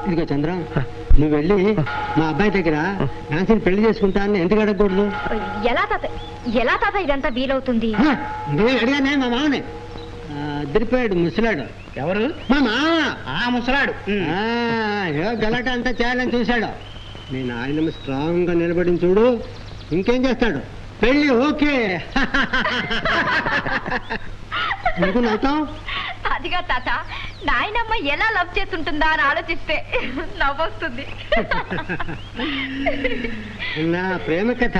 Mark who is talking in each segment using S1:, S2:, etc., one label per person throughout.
S1: ఇదిగో చంద్రం, నువ్వు వెళ్ళి మా అబ్బాయి దగ్గర నాన్సీని పెళ్లి చేసుకుంటానని ఎందుకు అడగకూడదు?
S2: ఎలా తాత ఇదంతా వీలవుతుంది?
S1: నేను అడిగానే మా మామని. అదిరిపోయాడు ముసలాడు.
S3: ఎవరు?
S1: మా మామ.
S3: ఆ ముసలాడు
S1: గలాట అంతా చేయాలని చూశాడు. నేను ఆయన స్ట్రాంగ్ గా నిలబడి చూడు, ఇంకేం చేస్తాడు? పెళ్లి ఓకే. నవ్వుతాం.
S2: అదిగా తాత, నాయనమ్మ ఎలా లవ్ చేస్తుంటుందా అని ఆలోచిస్తే నవ్వొస్తుంది.
S1: నా ప్రేమ కథ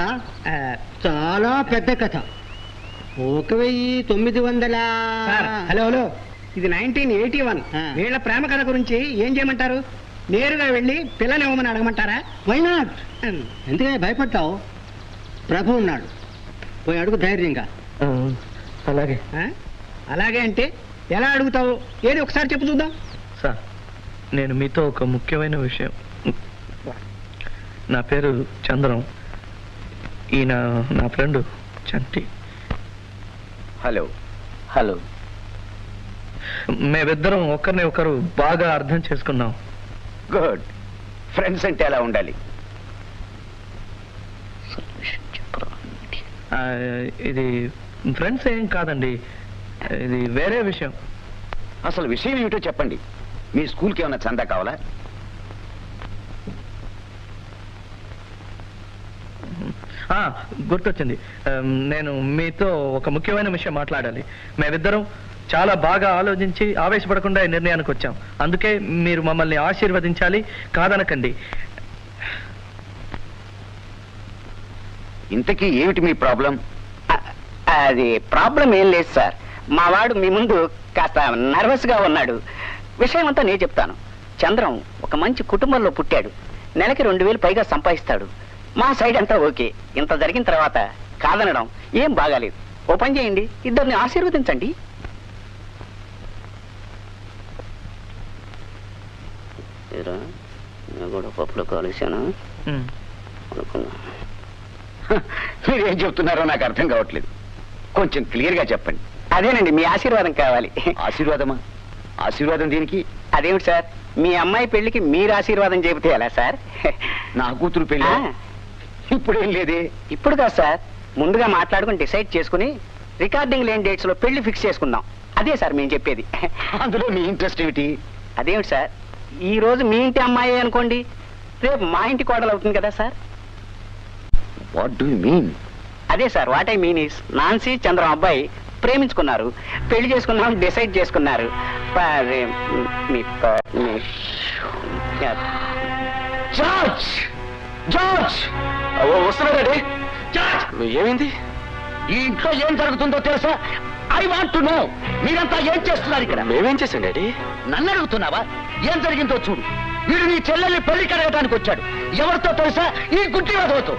S1: చాలా పెద్ద కథ. 1900.
S3: హలో హలో, ఇది 1981. వీళ్ళ ప్రేమ కథ గురించి ఏం చేయమంటారు? నేరుగా వెళ్ళి పిల్లని ఇవ్వమని అడగమంటారా?
S1: Why not? ఎందుకని భయపడతావు? ప్రభు ఉన్నాడు, పోయి అడుగు ధైర్యంగా.
S4: అలాగే.
S3: అలాగే అంటే ఎలా అడుగుతావు? ఏది ఒకసారి చెప్పు చూద్దాం.
S4: సార్, నేను మీతో ఒక ముఖ్యమైన విషయం. నా పేరు చంద్రం, ఈయన నా ఫ్రెండ్ చంటి.
S5: Hello hello.
S4: మేమిద్దరం ఒకరిని ఒకరు బాగా అర్థం చేసుకున్నాం.
S5: గుడ్. ఫ్రెండ్స్ అంటే ఎలా ఉండాలి?
S4: ఇది ఫ్రెండ్స్ ఏం కాదండి, ఇది వేరే విషయం.
S5: అసలు విషయం ఏమిటో చెప్పండి. మీ స్కూల్కి ఏమైనా చందా కావాలా?
S4: గుర్తొచ్చింది. నేను మీతో ఒక ముఖ్యమైన విషయం మాట్లాడాలి. మేమిద్దరం చాలా బాగా ఆలోచించి ఆవేశపడకుండా ఈ నిర్ణయానికి వచ్చాం. అందుకే మీరు మమ్మల్ని ఆశీర్వదించాలి, కాదనకండి.
S5: ఇంతకీ ఏమిటి మీ ప్రాబ్లం?
S6: అది ప్రాబ్లం ఏం లేదు సార్. మా వాడు మీ ముందు కాస్త నర్వస్ గా ఉన్నాడు. విషయం అంతా నేను చెప్తాను. చంద్రం ఒక మంచి కుటుంబంలో పుట్టాడు. నెలకి 2000 పైగా సంపాదిస్తాడు. మా సైడ్ అంతా ఓకే. ఇంత జరిగిన తర్వాత కాదనడం ఏం బాగాలేదు. ఓ పని చేయండి, ఇద్దరిని ఆశీర్వదించండి. కూడా పప్పులో కాలుసాను అనుకున్నా.
S5: మీరేం చెప్తున్నారో నాకు అర్థం కావట్లేదు. కొంచెం క్లియర్ గా చెప్పండి.
S6: అదేనండి, మీ ఆశీర్వాదం కావాలి.
S5: ఆశీర్వాదమా? ఆశీర్వాదం దేనికి?
S6: అదేమిటి సార్, మీ అమ్మాయి పెళ్లికి మీరు ఆశీర్వాదం చెబితే ఎలా సార్?
S5: నా కూతురు పెళ్లి ఇప్పుడేం లేదే.
S6: ఇప్పుడు కాదు సార్, ముందుగా మాట్లాడుకుని డిసైడ్ చేసుకుని రికార్డింగ్ లేని డేట్స్ లో పెళ్లి ఫిక్స్ చేసుకుందాం. అదే సార్ మేము చెప్పేది.
S5: అందులో మీ ఇంట్రెస్ట్ ఏమిటి?
S6: అదేమిటి సార్, ఈ రోజు మీ ఇంటి అమ్మాయి అనుకోండి, రేపు మా ఇంటి కోడలు అవుతుంది కదా sir.
S5: What do you mean?
S6: అదే sir, what I mean is, Nancy Chandram అబ్బాయి ప్రేమించుకున్నారు, పెళ్లి చేసుకున్నాం డిసైడ్ చేసుకున్నారు.
S5: వస్తున్నారండి.
S4: ఏమైంది?
S5: ఈ ఇంట్లో ఏం జరుగుతుందో తెలుసా? I want to know. మీరంతా ఏం చేస్తున్నారు ఇక్కడ?
S4: మేమేం చేశాం డాడీ?
S5: నన్ను అడుగుతున్నావా? ఏం జరిగిందో చూడు. వీడు నీ చెల్లెల్ని పెళ్లి కడగడానికి వచ్చాడు. ఎవరితో తెలుసా? ఈ గుడ్డి వదవతో.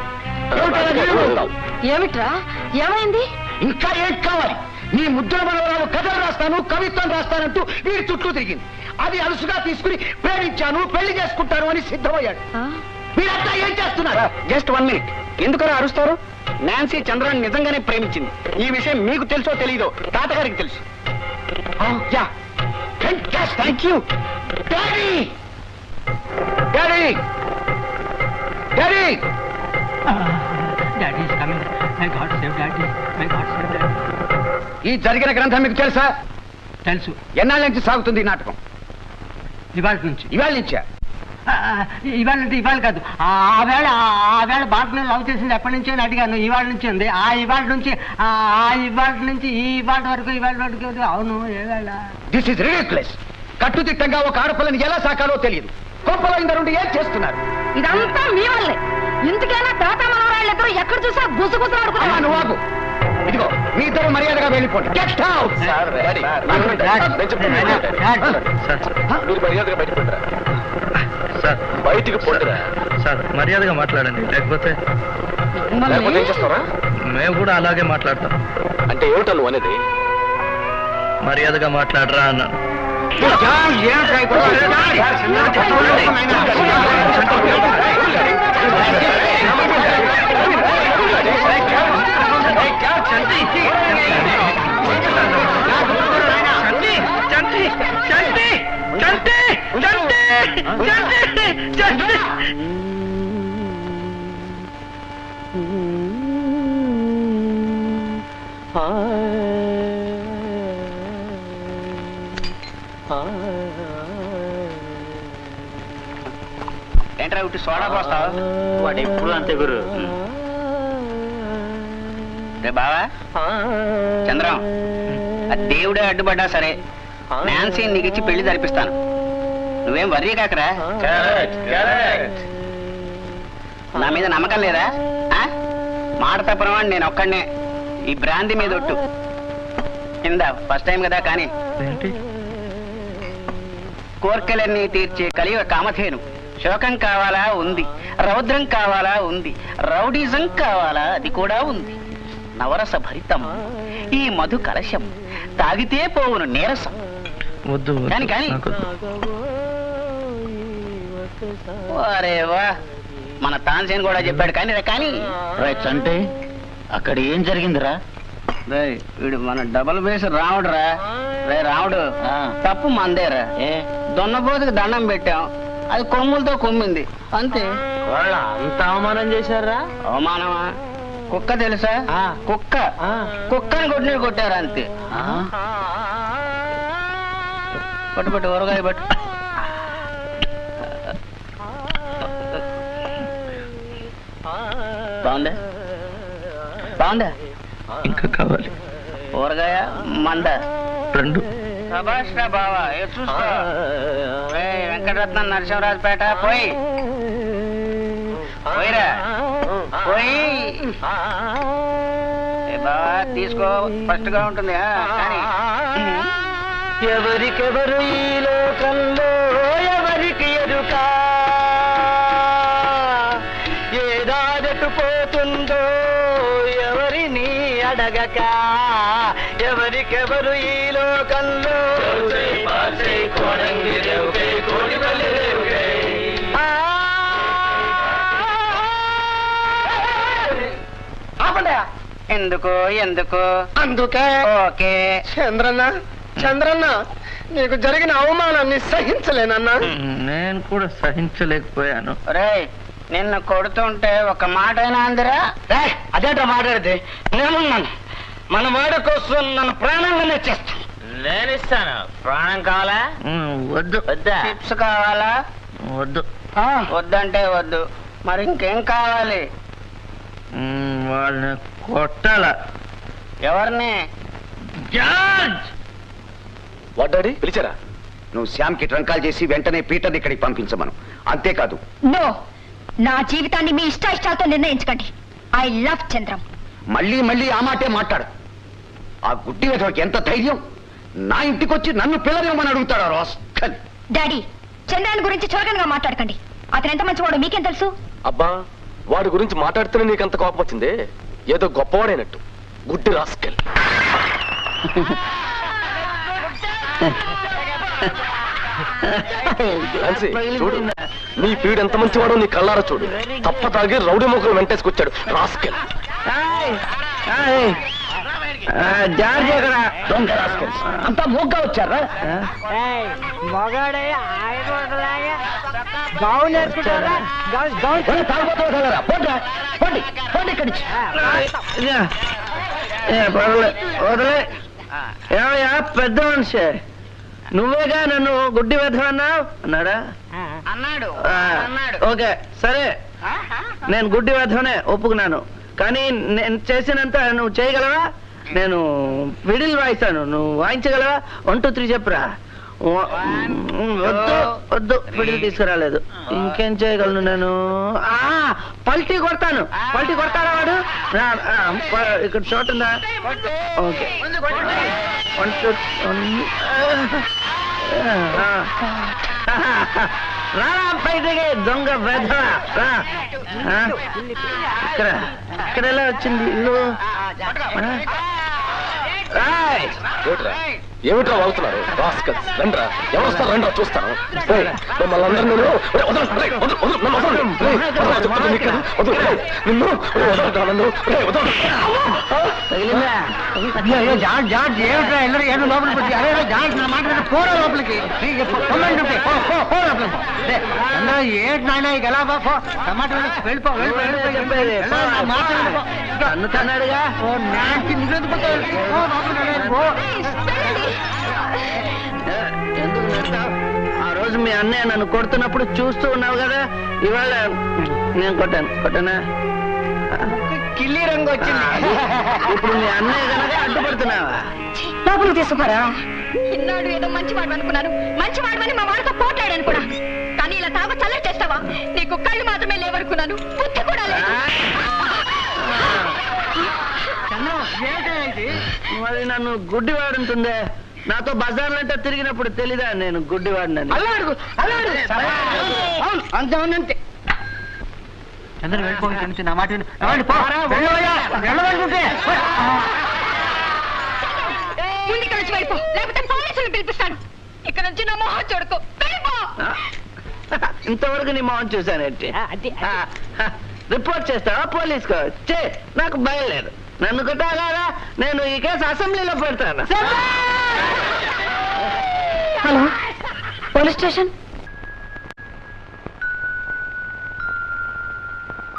S2: ఏమిట్రా, ఏమైంది?
S5: ఇంకా ఏం కావాలి? నీ ముద్దుల మనవరాలు కథలు రాస్తాను, కవిత్వం రాస్తానంటూ వీడి చుట్టూ తిరిగింది. అది అలుసుగా తీసుకుని ప్రేమించాను, పెళ్లి చేసుకుంటాను అని సిద్ధమయ్యాడు. మీరంతా ఏం చేస్తున్నారు?
S6: Just 1 minute. ఎందుకలా అరుస్తారు? నాన్సీ చంద్రాన్ని నిజంగానే ప్రేమించింది. ఈ విషయం మీకు తెలుసో తెలీదో తాతగారికి తెలుసు.
S5: Thank you daddy. Daddy daddy ఈ జరిగిన గ్రంథం మీకు తెలుసా?
S1: తెలుసు.
S5: ఎన్నాళ్ళ నుంచి సాగుతుంది ఈ నాటకం?
S1: ఇవాళ నుంచి.
S5: ఇవాళ నుంచా?
S1: ఇవాళ అంటే ఇవాళ కాదు, ఆ వేళ బాగా లవ్ చేసింది ఎప్పటి నుంచి అని అడిగాను. ఇవాళ నుంచి ఉంది. ఇవాళ నుంచి ఈ ఇవాళ వరకు అవును. ఏవేళ?
S5: This is ridiculous. కట్టుదిట్టంగా ఒక ఆడపిల్లని ఎలా సాకాలో తెలియదు. కొంపలో ఇందరుండి ఏం చేస్తున్నారు?
S2: ఇదంతా మీ వల్లే. ఇంతకైనా తాత మనవరాళ్ళిద్దరూ ఎక్కడ చూసా గుసగుసలాడుకున్నారు.
S5: నువ్వు ఆగు. ఇదిగో మీ ఇద్దరు మర్యాదగా వెళ్ళిపోండి. Get out.
S4: సార్ బయటికి పోండిరా. సార్ మర్యాదగా మాట్లాడండి, లేకపోతే
S5: ఏం చేస్తారా?
S4: మేము కూడా అలాగే మాట్లాడతాం.
S5: అంటే ఏమిటో నువ్వు అనేది?
S4: మర్యాదగా మాట్లాడరా అన్నాను. చంటి
S6: ఏంట్రా ఉట్టి సోడా పోస్తావు?
S5: వాడు ఎప్పుడు అంతే గురు.
S6: రే బావా చంద్రం, ఆ దేవుడే అడ్డుపడ్డా సరే నాన్సీ నీకు ఇచ్చి పెళ్లి జరిపిస్తాను. నువ్వేం వర్రీ కాకరా. నా మీద నమ్మకం లేదా? మాట తప్పనవాడిని నేను ఒక్కడనే. ఈ బ్రాంతి మీద ఒట్టు. కింద ఫస్ట్ టైం కదా కానీ కోర్కెలన్నీ తీర్చే కలియుగ కామధేను. శోకం కావాలా? ఉంది. రౌద్రం కావాలా? ఉంది. రౌడీజం కావాలా? అది కూడా ఉంది. నవరస భరితం ఈ మధు కలశం, తాగితే పోవును నీరసం. కానీ కానీ అరే వా, మన తాన్సేన్ కూడా చెప్పాడు కానీ కానీ
S5: అంటే అక్కడ ఏం జరిగిందిరా?
S6: వీడు మన డబుల్ బేస్ రాముడురా. రే రాముడు, తప్పు మందేరా. దొన్నపోతుకి దండం పెట్టాం, అది కొమ్ములతో కొమ్మింది అంతే.
S5: అంత అవమానం చేశారా?
S6: అవమానమా? కుక్క తెలుసా? కుక్క కుక్కని కొట్టినట్టు కొట్టారు అంతే. పట్టు పట్టు ఊరగాయ పట్టు. బాగుందా? బాగుందా?
S4: ఇంకా కావాలి.
S6: ఊరగాయ మంద?
S4: రెండు.
S6: సభాష్ రా బావా, చూసుకో. వెంకటరత్నం నరసింహరాజుపేట పోయి పోయిరా పోయి బావా తీసుకో, ఫస్ట్ గా ఉంటుంది. కానీ
S5: ఎవరికెవరు ఈ లోకంలో ఎవరికి ఎరుక, ఏదాదటు పోతుందో ఎవరిని అడగక, ఎవరికెవరు ఈ లోకంలో
S6: ఎందుకు ఎందుకు
S3: అందుకే.
S6: ఓకే
S3: చంద్రన్న, చంద్రన్న, నీకు జరిగిన అవమానాన్ని సహించలేనన్నా.
S4: నేను కూడా సహించలేకపోయాను.
S6: రే నిన్ను కొడుతుంటే ఒక మాట అయినా అందిరా?
S5: అదేంటో మాట్లాడితే నేనున్నాను. మన వాడి కోసం నన్ను ప్రాణంగానే చేస్తాను.
S6: నేనిస్తాను. ప్రాణం కావాలా?
S4: వద్దు.
S6: వద్దా? టిప్స్ కావాలా?
S4: వద్దు.
S6: వద్దంటే వద్దు. మరి ఇంకేం కావాలి?
S4: వాళ్ళని కొట్టాల.
S6: ఎవరిని?
S5: వడ్డాడి పిలిచారా?
S7: నువ్వు శ్యామ్కి ట్రంకాలు చేసి వెంటనే పీటర్ని ఇక్కడికి పంపించమను. అంతేకాదు.
S2: నో, నా జీవితాన్ని మీ ఇష్టాలతో నిర్ణయించకండి. I love Chandram.
S7: మళ్ళీ మళ్ళీ ఆ మాటే మాట్లాడు. ఆ గుడ్డి వెధవకి ఎంత ధైర్యం! నా ఇంటికొచ్చి నన్ను పిల్లలేమని అడుగుతాడు రాస్కల్.
S2: డాడీ, చంద్రాన్ని గురించి చులకనగా మాట్లాడకండి. అతను ఎంత మంచివాడో మీకేం తెలుసు?
S8: అబ్బా, వాడి గురించి మాట్లాడితేనే నీకంత కోపం వచ్చింది. ఏదో గొప్పవాడైనట్టు. గుడ్డి రాస్కెల్. చూడు, నీ పీడు ఎంత మంచివాడో నీ కళ్ళారా చూడు. తప్ప తాగి రౌడీ మొక్కలు వెంటేసుకొచ్చాడు రాస్కెల్.
S5: అంతా మూగ్గా వచ్చారా?
S4: వదిలే. ఏమయ్యా పెద్ద మనిషి, నువ్వేగా నన్ను గుడ్డి వెధవన్నా అన్నాడా?
S6: అన్నాడు.
S4: ఓకే సరే, నేను గుడ్డి వెధవనే ఒప్పుకున్నాను. కానీ నేను చేసినంత నువ్వు చేయగలవా? నేను విడిల్ వాయిస్తాను, నువ్వు వాయించగలవా? 1 2 3 చెప్పురా. వద్దు వద్దు, విడిల్ తీసుకురాలేదు. ఇంకేం చేయగలను నేను? పల్టీ కొడతాను. పల్టీ కొడతాడా వాడు? ఇక్కడ చోటు ఉందా? ఓకే, 1 2 రారా బయటకి, దొంగ వెధవ రా. ఇక్కడ ఇక్కడ ఎలా వచ్చింది ఇల్లు?
S8: ఏమిట్రా వాగుతున్నారు రాస్కల్స్? రండ్రా, ఎవరు వస్తారు? రండ్రా చూస్తాను. మిమ్మల్ని అందరూ
S4: అన్నుతున్నాడుగా. ఎందుకు రోజు మీ అన్నయ్య నన్ను కొడుతున్నప్పుడు చూస్తూ ఉన్నావు కదా, ఇవాళ నేను కొట్టానా?
S3: కిల్లి రంగు వచ్చింది.
S4: ఇప్పుడు మీ అన్నయ్య కనుక అడ్డుపడుతున్నావా?
S2: లోపలికి తీసుకురా. ఇన్నాడు ఏదో మంచి వాడు అనుకున్నాను, మంచి వాడమని మా వాడితో పోట్లాడాను కూడా. కానీ ఇలా తాగు చల్ల చేస్తావా? నీకు కళ్ళు మాత్రమే లేవనుకున్నాను, బుద్ధి కూడా లేదు.
S4: మరి నన్ను గుడ్డివాడుంటుందే, నాతో బజార్లంటే తిరిగినప్పుడు తెలీదా నేను గుడ్డివాడినని?
S3: అంతే.
S1: చంద్ర వెళ్ళిపోయి నా మాట విను. వెళ్ళమంటుంటే
S2: ముందుకు వచ్చి వెళ్ళిపో, లేకపోతే పోలీసులు పిలిపిస్తాను. ఇక్కడ నుంచి నా మొహం చూడుకో, వెళ్ళిపో.
S4: ఇంతవరకు నీ మొహం చూశానంటే రిపోర్ట్ చేస్తావా పోలీస్కో? నాకు భయం లేదు. నన్ను కొట్టాలా? నేను ఈ కేసు అసెంబ్లీలో పెడతాను.
S2: Hello, police station.